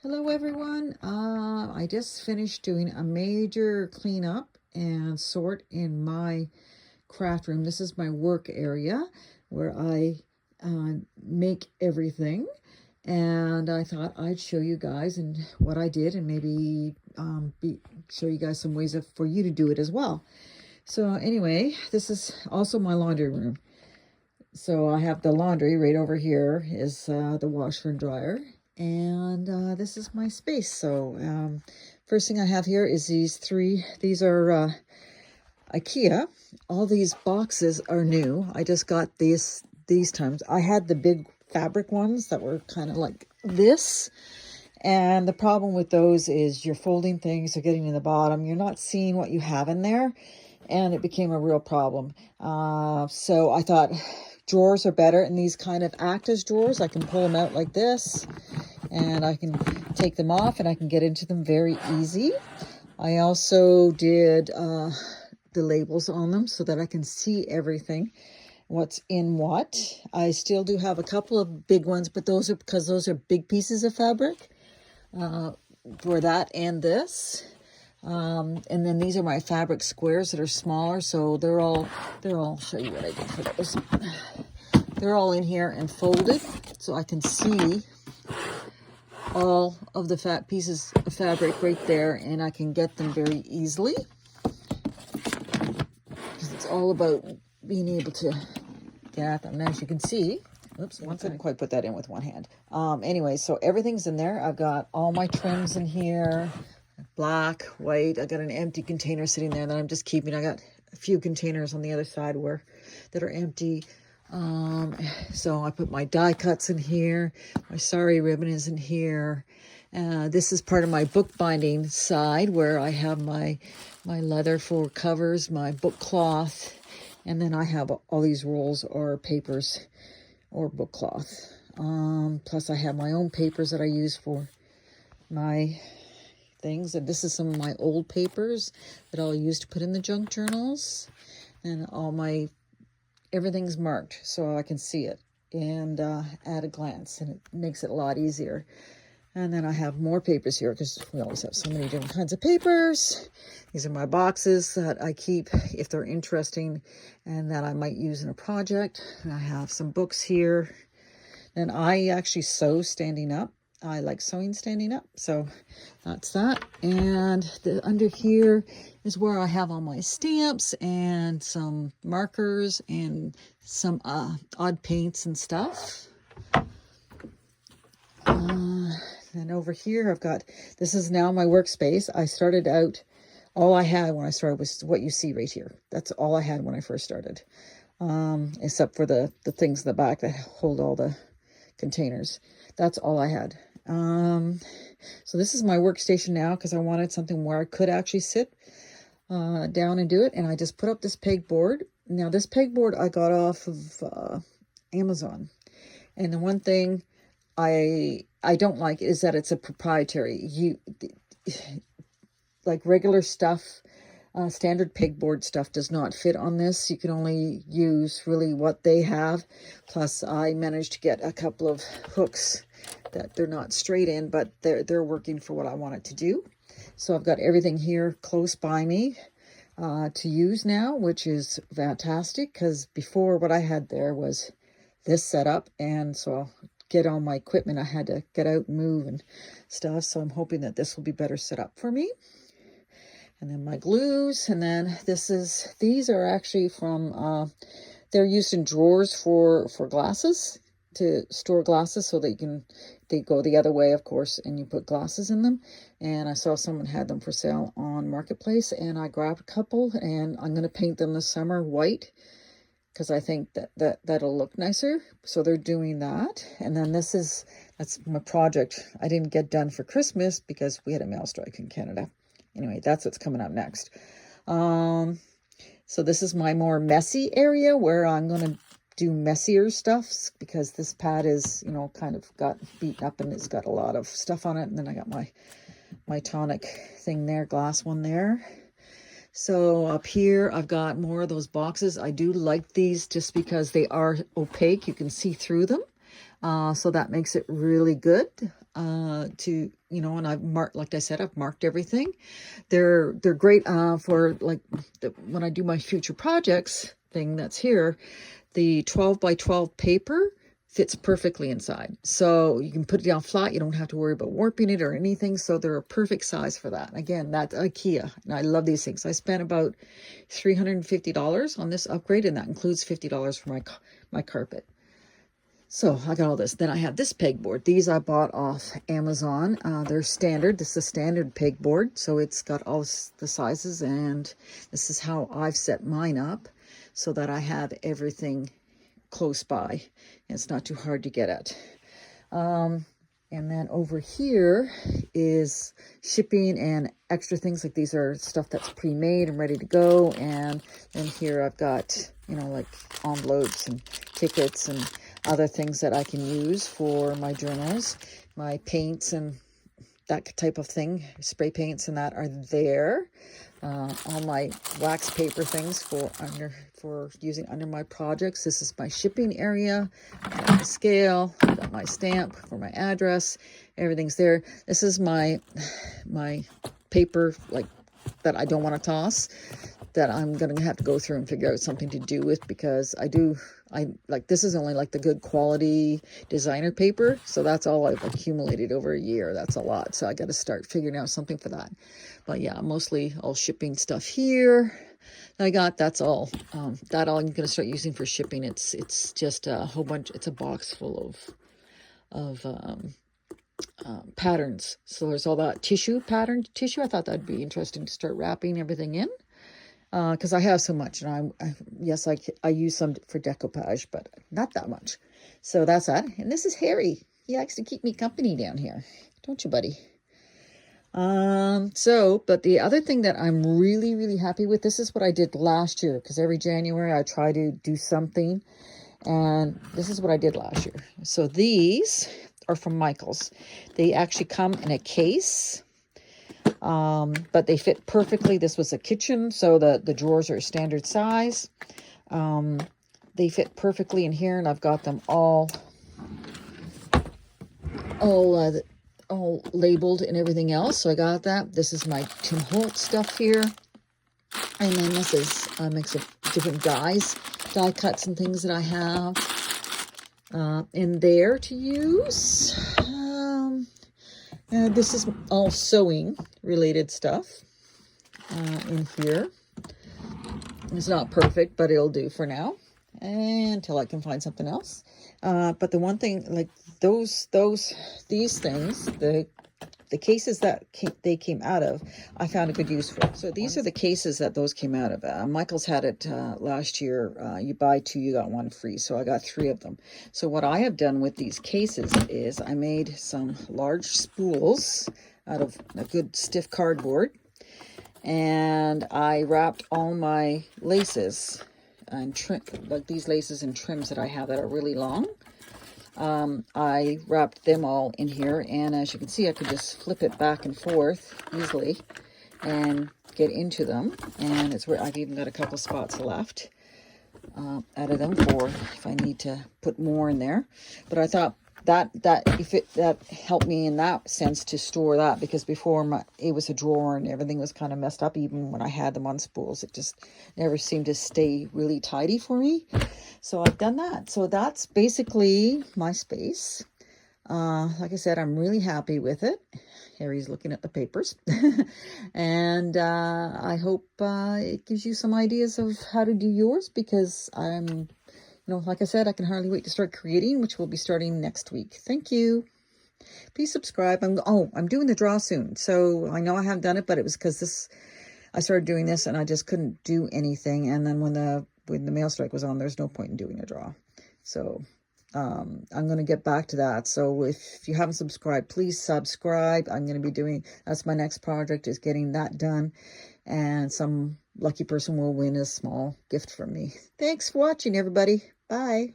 Hello everyone. I just finished doing a major cleanup and sort in my craft room. This is my work area where I make everything, and I thought I'd show you guys and what I did, and maybe show you guys some ways for you to do it as well. So anyway, this is also my laundry room. So I have the laundry right over here is the washer and dryer. And this is my space. So first thing I have here is these are Ikea. All these boxes are new. I just got these times. I had the big fabric ones that were kind of like this. And the problem with those is you're folding things, they're getting in the bottom. You're not seeing what you have in there. And it became a real problem. So I thought drawers are better, and these kind of act as drawers. I can pull them out like this, and I can take them off, and I can get into them very easy. I also did the labels on them so that I can see everything, what's in what. I still do have a couple of big ones, but those are because those are big pieces of fabric for that and this. And then these are my fabric squares that are smaller, so they're all, I'll show you what I did for those. They're all in here and folded, so I can see all of the fat pieces of fabric right there, and I can get them very easily. Because it's all about being able to get at them. And as you can see, oops, I couldn't quite put that in with one hand. Anyway, so everything's in there. I've got all my trims in here. Black, white. I got an empty container sitting there that I'm just keeping. I got a few containers on the other side that are empty. So I put my die cuts in here. My sari ribbon is in here. This is part of my bookbinding side where I have my leather for covers, my book cloth, and then I have all these rolls or papers or book cloth. Plus I have my own papers that I use for my things, and this is some of my old papers that I'll use to put in the junk journals, and everything's marked so I can see it and at a glance, and it makes it a lot easier. And then I have more papers here because we always have so many different kinds of papers. These are my boxes that I keep if they're interesting and that I might use in a project. And I have some books here, and I actually sew standing up. I like sewing standing up, so that's that. And under here is where I have all my stamps and some markers and some odd paints and stuff. And over here I've got, this is now my workspace. I started out, all I had when I started was what you see right here. That's all I had when I first started, except for the things in the back that hold all the containers. That's all I had. So this is my workstation now because I wanted something where I could actually sit down and do it. And I just put up this pegboard. Now this pegboard I got off of Amazon. And the one thing I don't like is that it's a proprietary. Like regular stuff, standard pegboard stuff does not fit on this. You can only use really what they have. Plus I managed to get a couple of hooks that they're not straight in, but they're working for what I want it to do. So I've got everything here close by me to use now, which is fantastic, because before what I had there was this setup, and so I'll get all my equipment. I had to get out and move and stuff, so I'm hoping that this will be better set up for me. And then my glues, and then these are actually from, they're used in drawers for glasses, to store glasses, so that they go the other way, of course, and you put glasses in them. And I saw someone had them for sale on Marketplace, and I grabbed a couple, and I'm going to paint them this summer white, because I think that'll look nicer. So they're doing that. And then that's my project I didn't get done for Christmas because we had a mail strike in Canada. Anyway, that's what's coming up next. So this is my more messy area where I'm going to do messier stuff, because this pad is, kind of got beaten up and it's got a lot of stuff on it. And then I got my tonic thing there, glass one there. So up here, I've got more of those boxes. I do like these just because they are opaque. You can see through them. So that makes it really good. to, you know, and I've marked, like I said, I've marked everything. They're great for like when I do my future projects thing that's here. The 12 by 12 paper fits perfectly inside. So you can put it down flat. You don't have to worry about warping it or anything. So they're a perfect size for that. Again, that's Ikea. And I love these things. I spent about $350 on this upgrade, and that includes $50 for my carpet. So I got all this. Then I have this pegboard. These I bought off Amazon. They're standard. This is a standard pegboard. So it's got all the sizes, and this is how I've set mine up so that I have everything close by. And it's not too hard to get at. And then over here is shipping and extra things. Like these are stuff that's pre-made and ready to go. And then here I've got, you know, like envelopes and tickets and other things that I can use for my journals. My paints and that type of thing, spray paints and that are there. All my wax paper things for using under my projects. This is my shipping area. I've got my scale, I've got my stamp for my address. Everything's there. This is my paper, like, that I don't want to toss, that I'm going to have to go through and figure out something to do with, because I like, this is only like the good quality designer paper. So that's all I've accumulated over a year. That's a lot. So I got to start figuring out something for that. But yeah, mostly all shipping stuff here. That's all. That all I'm going to start using for shipping. It's just a whole bunch. It's a box full of patterns. So there's all that pattern tissue. I thought that'd be interesting to start wrapping everything in. Because I have so much, and yes, I use some for decoupage, but not that much. So that's that. And this is Harry. He likes to keep me company down here, don't you, buddy? But the other thing that I'm really, really happy with, this is what I did last year, because every January I try to do something, and this is what I did last year. So these are from Michaels. They actually come in a case. But they fit perfectly. This was a kitchen, so the drawers are standard size. They fit perfectly in here, and I've got them all labeled and everything else. So I got that. This is my Tim Holtz stuff here, and then this is a mix of different die cuts and things that I have in there to use. This is all sewing related stuff in here. It's not perfect, but it'll do for now until I can find something else. But the one thing, like these things, the cases that they came out of, I found a good use for. So these are the cases that those came out of. Michael's had it last year. You buy 2, you got 1 free. So I got 3 of them. So what I have done with these cases is I made some large spools out of a good stiff cardboard. And I wrapped all my laces and trim, like these laces and trims that I have that are really long. I wrapped them all in here, and as you can see, I could just flip it back and forth easily and get into them. And it's where I've even got a couple spots left out of them for if I need to put more in there. But I thought that helped me in that sense to store that, because before it was a drawer and everything was kind of messed up. Even when I had them on spools, it just never seemed to stay really tidy for me. So I've done that. So that's basically my space. Like I said, I'm really happy with it. Harry's looking at the papers. And I hope it gives you some ideas of how to do yours, because I'm, like I said, I can hardly wait to start creating, which will be starting next week. Thank you. Please subscribe. I'm doing the draw soon. So I know I haven't done it, but it was because I started doing this and I just couldn't do anything. And then when the mail strike was on, there's no point in doing a draw. So I'm going to get back to that. So if you haven't subscribed, please subscribe. I'm going to be that's my next project, is getting that done. And some lucky person will win a small gift from me. Thanks for watching, everybody. Bye.